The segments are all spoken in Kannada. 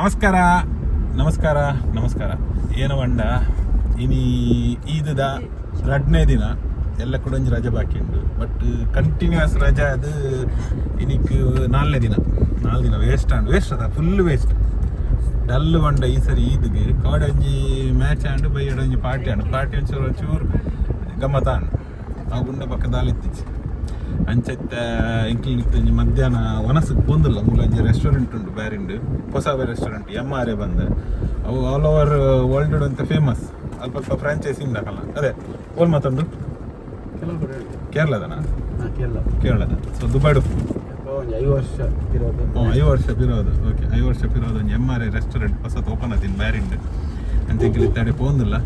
ನಮಸ್ಕಾರ ನಮಸ್ಕಾರ ನಮಸ್ಕಾರ ಏನು ಬಂಡ ಇನಿ ಈದ ಎರಡನೇ ದಿನ ಎಲ್ಲ ಕೂಡ ಒಂಜಿ ರಜೆ ಬಾಕಿ ಉಂಡು ಬಟ್ ಕಂಟಿನ್ಯೂಸ್ ರಜೆ ಅದು ಇನಿಕ್ ನಾಲ್ಕು ದಿನ ವೇಸ್ಟ್ ಅದ ಫುಲ್ ವೇಸ್ಟ್ ಡಲ್ ಬಂಡ ಈ ಸರಿ ಈದ್ಗೆ ಕಾಡೊಂಜಿ ಮ್ಯಾಚ್ ಆಂಡು ಬೈಯಡೊಂಜಿ ಪಾರ್ಟಿ ಒಂಚೂರು ಗಮ್ಮತ್ತ ನಾವು ಗುಂಡ ಪಕ್ಕದಾಲಿತ್ತಿಚ್ಚು ಅಂಚೆತ್ತ ಇಂಕ್ಲಿನಿಕ್ತಂಜಿ ಮಧ್ಯಾಹ್ನ ವನಸ್ಸಿಗೆ ಬಂದಿಲ್ಲ ಮೂಲಂಜಿ ರೆಸ್ಟೋರೆಂಟ್ ಉಂಟು ಬ್ಯಾರಿಂಡು ಹೊಸ ರೆಸ್ಟೋರೆಂಟ್ MRA ಬಂದು ಅವು ಆಲ್ ಓವರ್ ವರ್ಲ್ಡ್ ಅಂತ ಫೇಮಸ್ ಅಲ್ಪ ಫ್ರಾಂಚೈಸಿ ಇಂದಾಕಲ್ಲ ಅದೇ ಓಲ್ ಮಾತೊಂದು ಕೇರಳದನಾ ಕೇರಳದ ಸೊ ದುಬಾಡು 5 ವರ್ಷ ಇರೋದು 5 ವರ್ಷ ಪಿರೋದು ಓಕೆ 5 ವರ್ಷ ಪಿರೋದು ಒಂದು MRA ರೆಸ್ಟೋರೆಂಟ್ ಹೊಸದು ಓಪನ್ ಆದಿನ ಬ್ಯಾರಿಂಡು ಅಂಚೆಂಗಿಲಿ ತಡೆ ಪೋಂದಿಲ್ಲ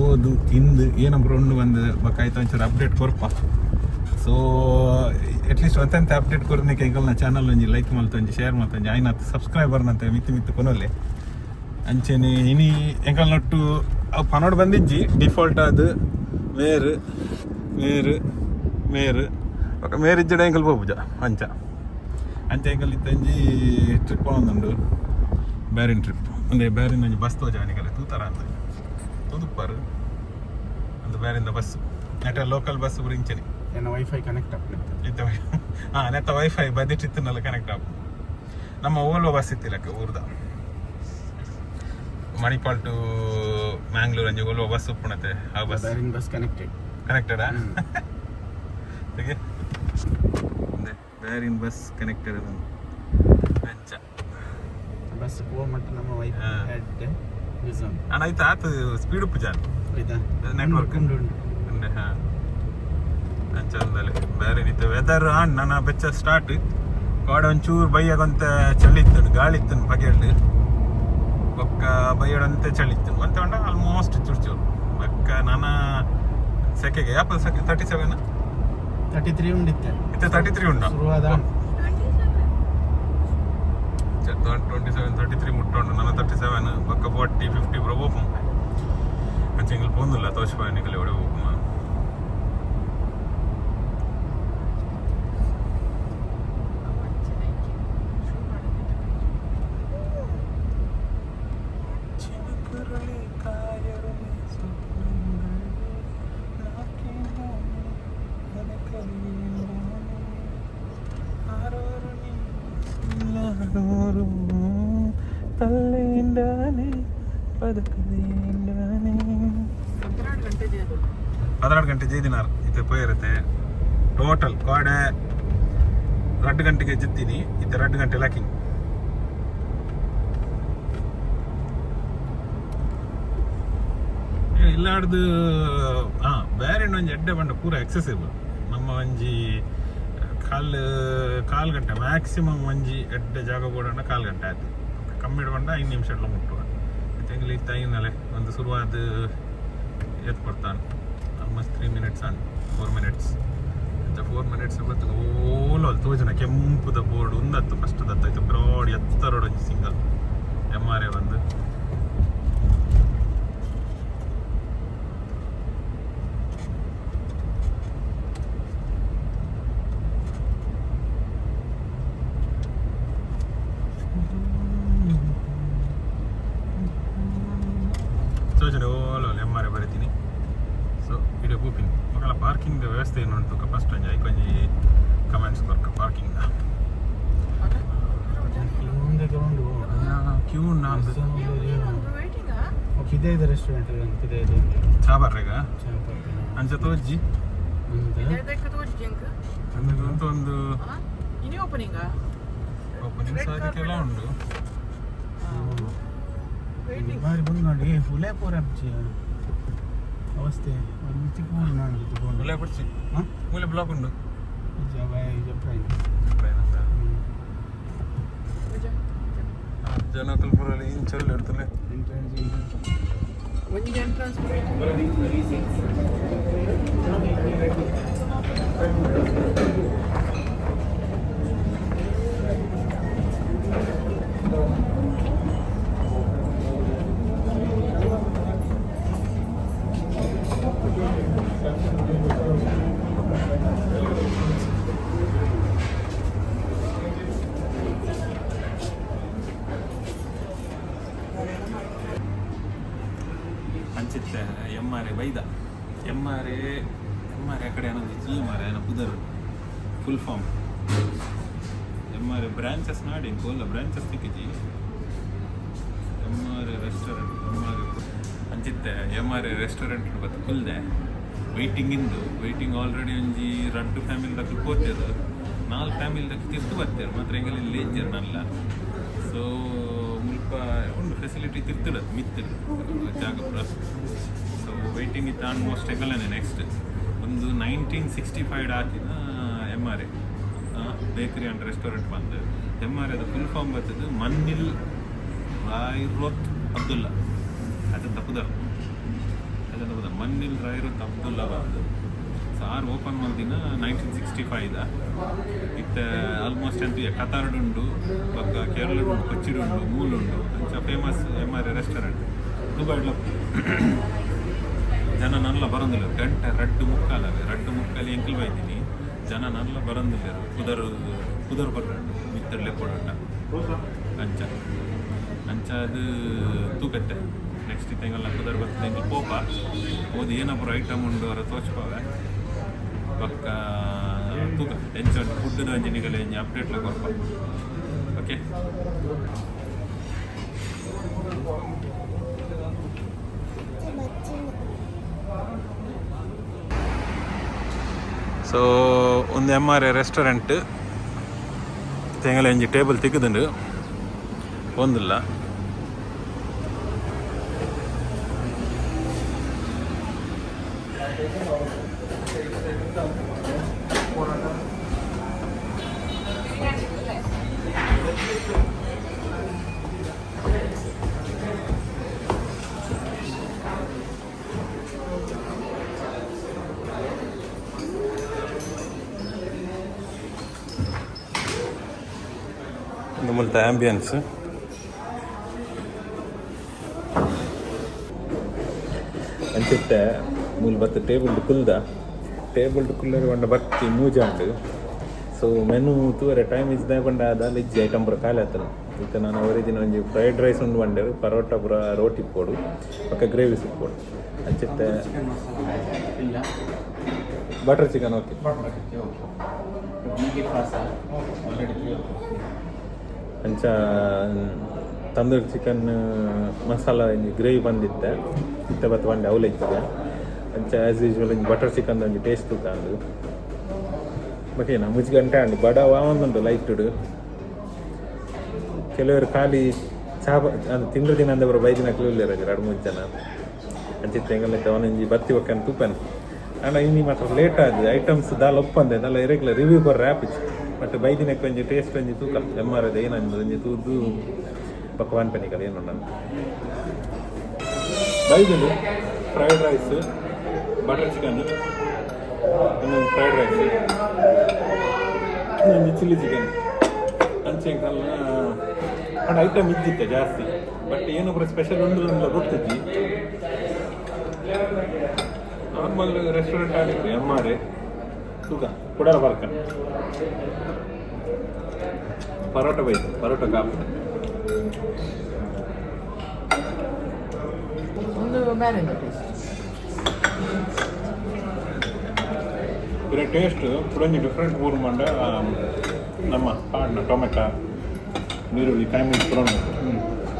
ಓದು ತಿಂದು ಏನಪ್ಪ ಉಂಡು ಬಂದು ಬಕಾಯ್ತು ಒಂಚೂರು ಅಪ್ಡೇಟ್ ಕೊರ್ಪ ಸೊ ಅಟ್ಲೀಸ್ಟ್ ಒಂತೆ ಅಪ್ಡೇಟ್ ಕೊರನಿಕೆ ಎಂಕಲ್ನ ಚಾನಲ್ ಒಂಜಿ ಲೈಕ್ ಮಲ್ತೊಂಜಿ ಶೇರ್ ಮಲ್ತೊಂಜಿ ಆಯ್ನತ್ತು ಸಬ್ಸ್ಕ್ರೈಬರ್ನಂತೆ ಮಿತ್ತು ಕೊನೊಲ್ಲೆ ಅಂಚೆನೆ ಇನಿ ಎಂಕಲ್ ನೊಟ್ಟು ಅವು ಪನೋಡ್ ಬಂದಿಜ್ಜಿ ಡಿಫಾಲ್ಟ್ ಅದು ಮೇರ್ ಇಜ್ಜಡ ಎಂಕಲ್ ಪೋಪುಜ ಅಂಚ ಎಂಕಲ್ ಇತ್ತಂಜಿ ಟ್ರಿಪ್ ಒಂದುಂಡು ಬ್ಯಾರಿನ್ ಟ್ರಿಪ್ ಅಂದರೆ ಬ್ಯಾರಿನ ಒಂಜಿ ಬಸ್ ತೋಜಾನಿಕಲ್ಲ ತೂತರ ಅಂತ ತುದುಪ್ಪಾರು ಒಂದು ಬ್ಯಾರಿಂದ ಬಸ್ ನೆಟ ಲೋಕಲ್ ಬಸ್ ಬರಿಂಚನಿ ವೈಫೈ ಕನೆಕ್ಟ್ ಆಗ್ತದೆ ನೆತ್ತ ವೈಫೈ ಬದಿಟ್ ಇತ್ತನಲ್ಲ ಕನೆಕ್ಟ್ ಆಗ ನಮ್ಮ ಓಲ್ವೋ ಬಸ್ ಇತ್ತಿಲ್ಲಕ್ಕ ಊರ್ದ ಮಣಿಪಾಲ್ ಟು ಮ್ಯಾಂಗ್ಳೂರ್ ಅಂಜಿ ಓಲ್ವೋ ಬಸ್ ಉಪ್ಪುಣತೆ ಆ ಬಸ್ ಕನೆಕ್ಟೆಡಾ ಹೇಗೆ ಬ್ಯಾರಿನ್ ಬಸ್ ಕನೆಕ್ಟೆಡ್ ಅಂಚ ಬಸ್ ಪೋ ಮಟ್ಟ ನಮ್ಮ ವೈಫೈ ಅಣ್ಣ ಆಯ್ತಾ ಆತು ಸ್ಪೀಡ್ ಉಪ್ಪು ಜಾನ್ ನೆಟ್ವರ್ಕ್ ಉಂಡು ಹಾಂ ಅಂಚಂದಲ್ಲಿ ಬೇರೆ ನಿಂತು ವೆದರ್ ನನ್ನ ಬೆಚ್ಚ ಸ್ಟಾರ್ಟ್ ಕಾಡ ಒಂಚೂರು ಬೈಯಾಗಂತ ಚಳಿತ್ತು ಗಾಳಿ ಇತ್ತು ಬಗೆಯಲ್ಲಿ ಬೊಕ್ಕ ಬೈಯಡಂತೆ ಚಳಿತ್ತು ಅಂತ ಉಂಡ ಆಲ್ಮೋಸ್ಟ್ ಚೂರು ಬೊಕ್ಕ ನನ್ನ ಸೆಕೆಗೆ ಯಾಪ ಸೆಕೆ 33 ಉಂಡಿತ್ತೆ 33 ಉಂಡ 27 ಮುಟ್ಟುಂಡು ನನ್ನ 37 ಬೊಕ್ಕ 40 50 ಬ್ರೋ ಓಪನ್ ಅಂಚೆಂಗಿಲ್ ಪೋಂದಿಲ್ಲ ತೋಚ್ಪಾಯನಿಗಲಿ ಒಡೆ ಓಪನ್ പതിനാറ് ಗಂಟೆ ಜೈದಿನಾರ್ ಇತ್ತೆ ಪೋಯಿರುತ್ತೆ ಟೋಟಲ್ ಕಾಡೆ 2 ಗಂಟೆಗೆ ಜಿತ್ತೀನಿ ಇತ್ತೆ 2 ಗಂಟೆ ಲಾಕಿಂಗ್ ಇಲ್ಲಾಡ್ದು ಬೇರೆ ಒಂಜಿ ಎಡ್ಡೆ ಬಂಡ ಪೂರ ಎಕ್ಸೆಸಿಬಲ್ ನಮ್ಮ ಒಂಜಿ ಕಾಲ್ ಗಂಟೆ ಮ್ಯಾಕ್ಸಿಮಮ್ ಒಂಜಿ ಎಡ್ಡೆ ಜಾಗ ಬೋಡಂಡ 4 ಗಂಟೆ ಆಯ್ತು ಕಮ್ಮಿ ಬಂಡ 5 ನಿಮಿಷ ಮುಟ್ಟುವ ತೆಂಗಿಲಿ ತೈನಲೆ ಒಂದು ಶುರುವಾದ ಎತ್ ಕೊಡ್ತಾನೆ ಆಲ್ಮೋಸ್ಟ್ 3 ಮಿನಿಟ್ಸ್ ಆನ್ 4 ಮಿನಿಟ್ಸ್ ಅಂತ 4 ಮಿನಿಟ್ಸ್ ಬತ್ತು ಓಲೋಲ್ ತೋಜನ ಕೆಂಪುದ ಬೋರ್ಡ್ ಒಂದತ್ತು ಫಸ್ಟ್ ದತ್ತಾಯ್ತು ಬ್ರಾಡ್ ಎತ್ತರೋಡ್ ಒಂಜಿ ಸಿಂಗಲ್ MRA ಬಂದು ತೋಜನ ಓಲೋಲ್ MRA ಬರೀತೀನಿ ಸೊ ಇಡೀ ಬುಕಿಂಗ್ ಮಕ್ಕಳ ಪಾರ್ಕಿಂಗ್ ವ್ಯವಸ್ಥೆ ಏನು ಉಂಟು ಫಸ್ಟ್ ಒಂಜಿ ಐಕೊಂಜಿ ಕಮೆಂಟ್ಸ್ ಕೊರ್ಕ ಪಾರ್ಕಿಂಗ್ ಕ್ಯೂ ನಾನು ಇದೇ ಇದೆ ರೆಸ್ಟೋರೆಂಟ್ ಇದೆ ಚಾಬರ್ರೆಗ ಅಂಚ ತೋಜಿ ಒಂದು ಓಪನಿಂಗ್ ಸಾಧಿಕೆಲ್ಲ ಉಂಡು ಬಾರಿ ಬಂದು ನೋಡಿ ಫುಲೇ ಪೂರ ಅವಸ್ಥೆ ಮೂಲೆ ಬಿಡ್ಸಿ ಮೂಲೆ ಬ್ಲಾಕ್ ಉಂಡು ಜನಕಲ್ಪುರಲ್ಲಿ ಇಂಚಲ್ಲಿ ಇರ್ತದೆ ಒಂದು ಎಂಟ್ರೆನ್ಸ್ ಅಂಚಿತ್ತೆ MRA ಬೈದ MRA ಆ ಕಡೆ ಅನ್ನೋದು MRA ಏನೋ ಪುದರ್ ಫುಲ್ ಫಾರ್ಮ್ MRA ಬ್ರಾಂಚಸ್ ನಾಡಿ ಕೋಲ ಬ್ರಾಂಚಸ್ ತಿಕ್ಕಿಜಿ MRA ರೆಸ್ಟೋರೆಂಟ್ ಅಂಚಿತ್ತೆ MRA ರೆಸ್ಟೋರೆಂಟ್ ಬತ್ತು ಕುಲ್ದೆ ವೆಯ್ಟಿಂಗ್ ಆಲ್ರೆಡಿ ಒಂಜಿ 2 ಫ್ಯಾಮಿಲಿ ದಕ್ಕೆ ಪೋತೇದು 4 ಫ್ಯಾಮಿಲಿ ದಕ್ಕೆ ತಿರ್ತು ಬರ್ತಾರೆ ಮಾತ್ರ ಎಂಗಲ್ಲಿ ಲೇಂಜರ್ ನಲ್ಲ ಸೊ ಮುಲ್ಪ ಒಂದು ಫೆಸಿಲಿಟಿ ತಿರ್ತದ ಮಿತ್ತದು ಜಾಗ ಪುರ ಸೊ ವೆಯ್ಟಿಂಗ್ ಇತ್ತು ಆಲ್ಮೋಸ್ಟ್ ಎಂಗಲ್ಲೇ ನೆಕ್ಸ್ಟ್ ಒಂದು 1965 ಹಾಕಿದ MRA ಬೇಕರಿ ಆ್ಯಂಡ್ ರೆಸ್ಟೋರೆಂಟ್ ಬಂದು MRAದ ಫುಲ್ ಫಾರ್ಮ್ ಬರ್ತದೆ ಮನ್ನಿಲ್ ರಾಯ್ರೋತ್ ಅಬ್ದುಲ್ಲಾ ಅದನ್ನು ತಪ್ಪುದಲ್ಲ ಮನ್ನಿಲ್ ರಾಯ್ರೋತ್ ಅಬ್ದುಲ್ಲಾ ಬಂದು ಸಾರ್ ಓಪನ್ ಮಾಡಿದಿನ 1965 ಇತ್ತ ಆಲ್ಮೋಸ್ಟ್ ಅಂತ ಕತಾರ್ಡುಂಡು ಪಕ್ಕ ಕೇರಳಡು ಕೊಚ್ಚಿಡುಂಡು ಮೂಲುಂಡು ಅಂಚ ಫೇಮಸ್ MRA ರೆಸ್ಟೋರೆಂಟ್ ದುಬೈಡ್ಲ ಜನ ನಲ್ಲ ಬರೋದಿಲ್ಲ ಗಂಟೆ 2:45 2:45 ಎಂಕಲ್ ಬೈತೀನಿ ಜನ ನಲ್ಲ ಬರೋದಿಲ್ಲ ಕುದರ್ ಬರ್ರಂಡು ಮಿತ್ತಡ್ಲೆ ಕೊಡೋಟ ಅಂಚ ಅದು ತೂಕತ್ತೆ ನೆಕ್ಸ್ಟ್ ತಿಂಗಳ ಕುದರ್ ಬರ್ತದೆ ಎಂಕಲ್ ಪೋಪ ಓದಿ ಏನೊಬ್ಬರು ಐಟಮ್ ಉಂಡು ಅವರ ತೋಚ್ಪಾವೆ ಪಕ್ಕ ತೂಕ ಎಂಚು ಫುಡ್ ಅಂಜಿನಿಗಲ ಎಂಜಿ ಅಪ್ಡೇಟ್ಲ ಕೊರ್ಪ ಓಕೆ ಸೊ ಒಂದು MRA ರೆಸ್ಟೋರೆಂಟ್ ತೆಂಗಲ ಎಂಜಿ ಟೇಬಲ್ ತಿಕ್ಕದುಂಡು ಒಂದಿಲ್ಲ ನಮ್ಮಲ್ತ ಆ್ಯಂಬಿಯನ್ಸ್ ಅಂಚಿತ್ತೆ ಮೂಲ ಬತ್ತು ಟೇಬಲ್ಡ್ ಕುಲ್ಲರ್ ಬಂಡ ಬತ್ತಿ ಮೂಜಾಂಡು ಸೊ ಮೆನು ತೂವರೆ ಟೈಮ್ ಇಜ್ದ ಬಂಡ ಅದಾಲ ಇಜ್ಜಿ ಐಟಮ್ ಪೂರ ಖಾಲಿ ಆತನ ಈಗ ನಾನು ಅವರಿದಿನ ಒಂಜಿ ಫ್ರೈಡ್ ರೈಸ್ ಉಂಡು ಬಂಡೆರು ಪರೋಟ ಪೂರ ರೋಟಿ ಪೋಡು ಪಕ್ಕ ಗ್ರೇವಿ ಸೂಪ್ ಪೋಡು ಅಂಚಿತ್ತೆ ಬಟರ್ ಚಿಕನ್ ಓಕೆ ಅಂಚ ತಂದೂರಿ ಚಿಕನ್ ಮಸಾಲ ಗ್ರೇವಿ ಬಂದಿತ್ತೆ ಇತ್ತ ಬತ್ತು ಬಂಡೆ ಅವಲೈತದೆ ಅಂಚ ಆ್ಯಸ್ ಯೂಶ್ವಲ್ ಬಟರ್ ಚಿಕನ್ ಒಂಜಿ ಟೇಸ್ಟ್ ತೂಕಂಡು ಬಕೇನ ಮುಜ್ಗಂಟೆ ಅಂಡು ಬಡ ವಾವಂದುಂಡು ಲೈಟುಡು ಕೆಲವರು ಖಾಲಿ ಚಾಪ ಅದು ತಿಂಗಳು ದಿನ ಅಂದ ಬರೋ ಬೈದಿನ ಕ್ಲೂಲ್ಲೇರ 2-3 ಜನ ಅಂಚಿತ್ತೆ ಹೆಂಗಲ್ಲೈತೆ ಅವನೊಂಜಿ ಬತ್ತಿ ಒಕ್ಕನ್ ತೂಪನ್ ಅಣ್ಣ ಇನ್ನಿ ಮಾತ್ರ ಲೇಟ್ ಆದ ಐಟಮ್ಸ್ ದಾಲ್ ಒಪ್ಪಂದೆ ದಾಲ ಇರೆಗ್ಯುಲರ್ ರಿವ್ಯೂ ಕೊರ್ರೆ ಆಪಿಚ್ಚು ಬಟ್ ಬೈದಿನಕ್ಕೆ ಒಂಜಿ ಟೇಸ್ಟ್ ಒಂಜಿ ತೂಕ MRAದ ಏನಂದು ಒಂಜಿ ತೂದು ಪಕ್ವಾನ್ ಪನಿಕಲ್ ಏನು ನಾನು ಬೈದಿಲು ಫ್ರೈಡ್ ರೈಸ್ ಬಟರ್ ಚಿಕನ್ ಇನ್ನೊಂದು ಫ್ರೈಡ್ ರೈಸ್ ಇನ್ನೊಂದು ಚಿಲ್ಲಿ ಚಿಕನ್ ಅಂಚೆಂಕಲ್ಲ ಅದು ಐಟಮ್ ಇದ್ದಿತ್ತೆ ಜಾಸ್ತಿ ಬಟ್ ಏನೊಬ್ಬರು ಸ್ಪೆಷಲ್ ಉಂಡು ಗೊತ್ತಿದ್ದಿ ನಾರ್ಮಲ್ ರೆಸ್ಟೋರೆಂಟ್ ಆಗಿತ್ತು MRA ತೂಕ ಕುಡಲ ಬರ್ಕನ್ ಪರೋಟ ಬೈತು ಪರೋಟ ಕಾಪು ಇರೋ ಟೇಸ್ಟ್ ಪುರಂಜಿ ಡಿಫ್ರೆಂಟ್ ಊರು ಮಂಡ ನಮ್ಮ ಕಾಡಿನ ಟೊಮೆಟೊ ನೀರುಳ್ಳಿ ಕಾಯಿ ಪುರ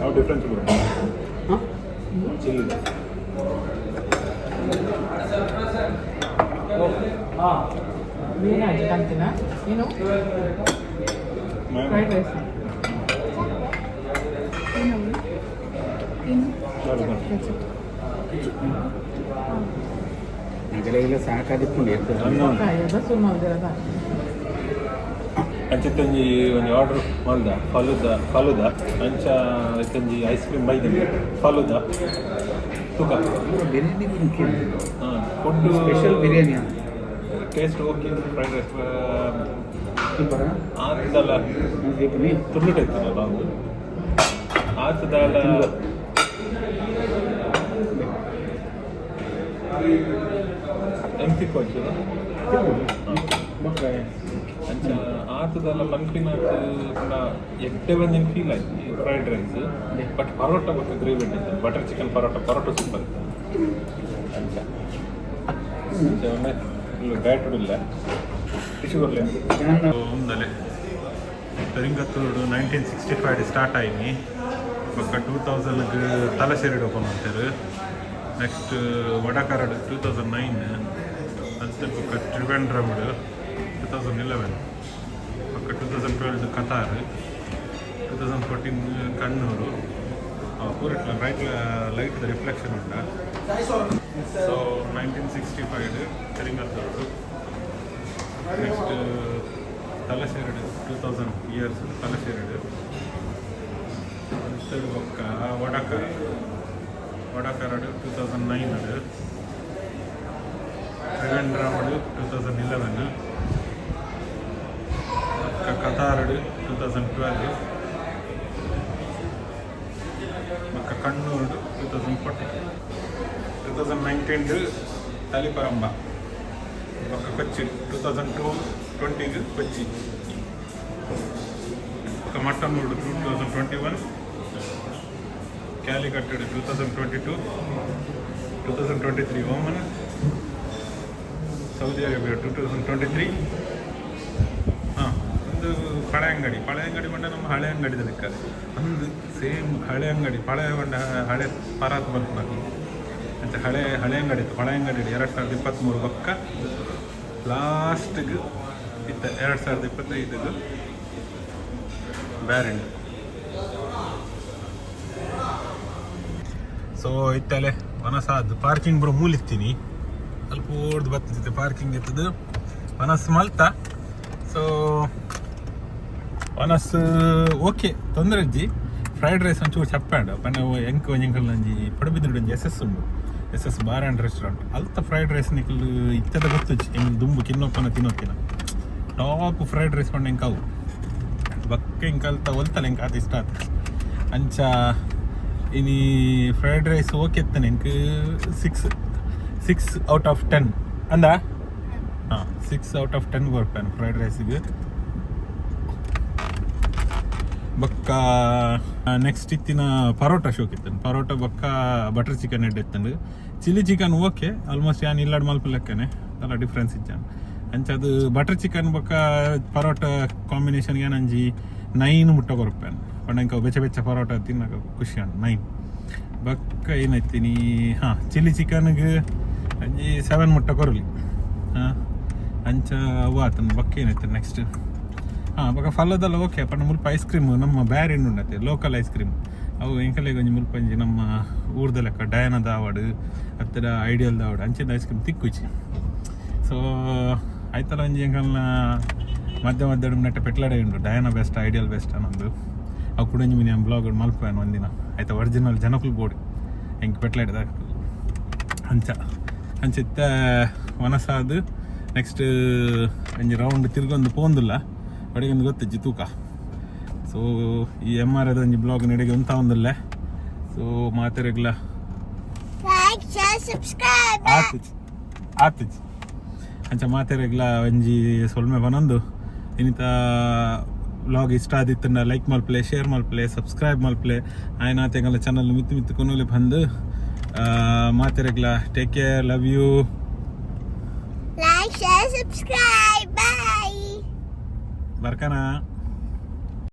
ಯಾವ ಡಿಫ್ರೆನ್ಸ್ ಬರುತ್ತೆ ಚಿಲ್ಲಿ ನೀನು ಫ್ರೈಡ್ ರೈಸ್ ನಗಲೆಲ್ಲ ಸಾಕಾದಿತ್ತು ಅಂಚಿತ್ತಂಜಿ ಒಂದು ಆರ್ಡ್ರ್ ಮಾಡ್ದ ಫಲೂದ ಅಂಚ ಇತ್ತಂಜಿ ಐಸ್ ಕ್ರೀಮ್ ಬೈದಿನಿ ಫಲೂದ ತೂಕ ಬಿರಿಯಾನಿ ಹಾಂ food special biryani taste okay fried rice ಆತದಲ್ಲ ತುಳ್ಳುಟೈತಲ್ಲ ಒಂದು ಆತದಲ್ಲ ಎಂತಿ ಕೊಚ್ಚು ಅಂಚ ಆತದಲ್ಲ ಪಂಪಿನ ಕೂಡ ಎಡ್ಡೆ ಬಂದಿನ ಫೀಲ್ ಆಯ್ತು ಈ ಫ್ರೈಡ್ ರೈಸ್ ಬಟ್ ಪರೋಟ ಮತ್ತು ಗ್ರೇವಿ ಇಟ್ಟಿತ್ತು ಬಟರ್ ಚಿಕನ್ ಪರೋಟ ಸೂಪರ್ ಅಂಚ ಬ್ಯಾಟ್ರಿ ಇಲ್ಲ ఉందలే పెరింగత్తూరు 1965 స్టార్ట్ అయింది ఒక 2000కి తలసేరుడు ఓపెన్ అవుతారు నెక్స్ట్ వడకరడు 2009 అంతే ఒక త్రివేంద్రముడు 2011 ఒక 2012 కతార్ 2014 కన్నూరు పూరిట్లా రైట్ లైట్ రిఫ్లెక్షన్ ఉండ సో 1965 పెరింగత్తూరు నెక్స్ట్ తలసేరుడు 2000 ఇయర్స్ తలసేరుడు ఒక వడకరడు 2009 త్రివేంద్రముడు 2011 ఒక కతారుడు 2012 ఒక కన్నూరుడు 2019 తలిపరంబ ఒక కొచ్చి 2020 కొచ్చి ఒక మట్టన్నూరు 2021 క్యాలికట్టెడ్ 2022 2023 ఓమన్ ಸೌದಿ ಅರೇಬಿಯಾ 2023 ಒಂದು ಹಳೆ ಅಂಗಡಿ ಬಂಡ ನಮ್ಮ ಹಳೆ ಅಂಗಡಿದ ಲೆಕ್ಕ ಒಂದು ಸೇಮ್ ಹಳೆ ಅಂಗಡಿ ಹಳೆ ಪರಾತ್ ಬಂತು ನಾನು ಅಂತ ಹಳೆ ಅಂಗಡಿ 2023 ಪಕ್ಕ ಲಾಸ್ಟ್ಗೆ ಇತ್ತ 2025 ಬ್ಯಾರೆಂಡ್ ಸೊ ಇತ್ತಲೆ ವನಸಾದ್ ಪಾರ್ಕಿಂಗ್ ಬರೋ ಮೂಲಿತ್ತೀನಿ ಸ್ವಲ್ಪ ಓಡ್ದು ಬರ್ತೈತೆ ಪಾರ್ಕಿಂಗ್ ಇತ್ತದು ವನಸ್ ಮಲ್ತಾ ಸೊ ವನಸ್ ಓಕೆ ತೊಂದರೆ ಇಜ್ಜಿ ಫ್ರೈಡ್ ರೈಸ್ ಒಂಚೂರು ಚಪ್ಪಾಡು ಪನ್ನ ಎಂಕ್ ಒಂಜಂಕಲ್ ನಂಜಿ ಪಡುಬಿದ್ದುಡು ಒಂಜಿ S S bar and restaurant ಅಲ್ತ ಫ್ರೈಡ್ ರೈಸ್ ನಿಕಲ್ ಇತ್ತದ ಗೊತ್ತು ಹೆಂಗೆ ದುಂಬು ಕಿನ್ನೊಪ್ಪನ ತಿನ್ನೋಕಿನ ಟಾಪ್ ಫ್ರೈಡ್ ರೈಸ್ ಪಂಡ ಹೆಂಗೆ ಅವು ಬಕ್ಕ ಹಿಂಗೆ ಕಲ್ತ ಒಲ್ತಲ್ಲ ಹೆಂಗೆ ಅದು ಇಷ್ಟ ಆಯ್ತು ಅಂಚ ಇನಿ ಫ್ರೈಡ್ ರೈಸ್ ಓಕೆ ಇತ್ತಾನೆ ಹೆಂಗೆ 6 ಔಟ್ ಆಫ್ 10 ಅಂದ 6 ಔಟ್ ಆಫ್ 10 ಕೊಡ್ಪಾನು ಫ್ರೈಡ್ ರೈಸಿಗೆ ಬಕ್ಕ ನೆಕ್ಸ್ಟ್ ಇತ್ತಿನ ಪರೋಟ ಶೋಕ್ ಇತ್ತಾನೆ ಪರೋಟ ಬಕ್ಕ ಬಟರ್ ಚಿಕನ್ ಎಡ್ ಇತ್ತಾನೆ ಚಿಲ್ಲಿ ಚಿಕನ್ ಓಕೆ ಆಲ್ಮೋಸ್ಟ್ ಯಾನ್ ಇಲ್ಲಾಡ್ ಮಲ್ಪ ಲೆಕ್ಕನೆ ಅಲ್ಲ ಡಿಫ್ರೆನ್ಸ್ ಇದ್ದಾನೆ ಅಂಚದು ಬಟರ್ ಚಿಕನ್ ಬಕ್ಕ ಪರೋಟ ಕಾಂಬಿನೇಷನ್ಗೆ ನಂಜಿ 9 ಮುಟ್ಟ ಕೊರಪಾನು ಪಂಡ ಬೆಚ್ಚ ಪರೋಟ ತಿನ್ನಕ ಖುಷಿ ಅಣ್ಣ 9 ಬಕ್ಕ ಏನೈತೀನಿ ಚಿಲ್ಲಿ ಚಿಕನ್ಗೆ ಅಂಜಿ 7 ಮುಟ್ಟ ಕೊರಲಿ ಅಂಚ ಅವು ಆತನ ಬಕ್ಕ ಏನೈತೆ ನೆಕ್ಸ್ಟ್ ಬಕ್ಕ ಫಲದಲ್ಲ ಓಕೆ ಪಂಡ ಮುಲ್ಪ ಐಸ್ ಕ್ರೀಮ್ ನಮ್ಮ ಬ್ಯಾರೆ ಎಣ್ಣು ಉಂಡತ್ತೆ ಲೋಕಲ್ ಐಸ್ ಕ್ರೀಮ್ ಅವು ಎಂಕಲೆಗೆ ಒಂಜಿ ಮುಲ್ಪ ಒಂಜಿ ನಮ್ಮ ಊರ್ದ ಲೆಕ್ಕ ಡಯಾನ ದಾವಡ್ ಹತ್ತಿರ ಐಡಿಯಲ್ ದಾವಡ್ ಅಂಚಿದ ಐಸ್ ಕ್ರೀಮ್ ತಿಕ್ಕುಚಿ ಸೊ ಆಯ್ತಲ್ಲ ಒಂಜಿ ಎಂಕಲ್ನ ಮಧ್ಯ ನೆಟ್ಟ ಪೆಟ್ಲಾಡೆ ಉಂಡು ಡಯಾನ ಬೆಸ್ಟ್ ಐಡಿಯಲ್ ಬೆಸ್ಟ್ ಅನ್ನೊಂದು ಅವು ಕೂಡ ಒಂಜಿ ಮಿನಿ ಬ್ಲಾಗ್ ಮಲ್ಪೇನು ಒಂದಿನ ಆಯ್ತಾ ಒರಿಜಿನಲ್ ಜನಕುಲ್ ಬೋರ್ಡ್ ಹೆಂಗೆ ಪೆಟ್ಲಾಡಿದ ಅಂಚಿತ್ತ ವನಸಾದ್ ನೆಕ್ಸ್ಟ್ ಒಂಜಿ ರೌಂಡ್ ತಿರ್ಗೊಂದು ಪೋಂದಿಲ್ಲ ಒಳಗೊಂದು ಗೊತ್ತಿಜ್ಜಿ ತೂಕ ಸೊ ಈ MRA ಒಂಜಿ ಬ್ಲಾಗ್ ನಡೆಗೆ ಉಂತ ಒಂದಿಲ್ಲ ಸೊ ಮಾತೆರೆಗ್ಲ ಆತಿಜ್ ಅಂಚ ಮಾತೆರೆಗ್ಲ ಒಂಜಿ ಸೊಲ್ಮೆ ಬನೊಂದು ಇನ್ನಿತ ಬ್ಲಾಗ್ ಇಷ್ಟ ಆದಿತ್ತಂಡ ಲೈಕ್ ಮಲ್ಪ್ಲೆ ಶೇರ್ ಮಲ್ಪ್ಲೆ ಸಬ್ಸ್ಕ್ರೈಬ್ ಮಲ್ಪ್ಲೆ ಆಯ್ನ ತೆಂಗಲ ಚಾನಲ್ ಮಿತ್ತು ಕೊನೋಲಿ ಬಂದು ಮಾತೆರೆಗ್ಲ take care love you Like, share, subscribe. Bye. ಬರ್ಕನಾ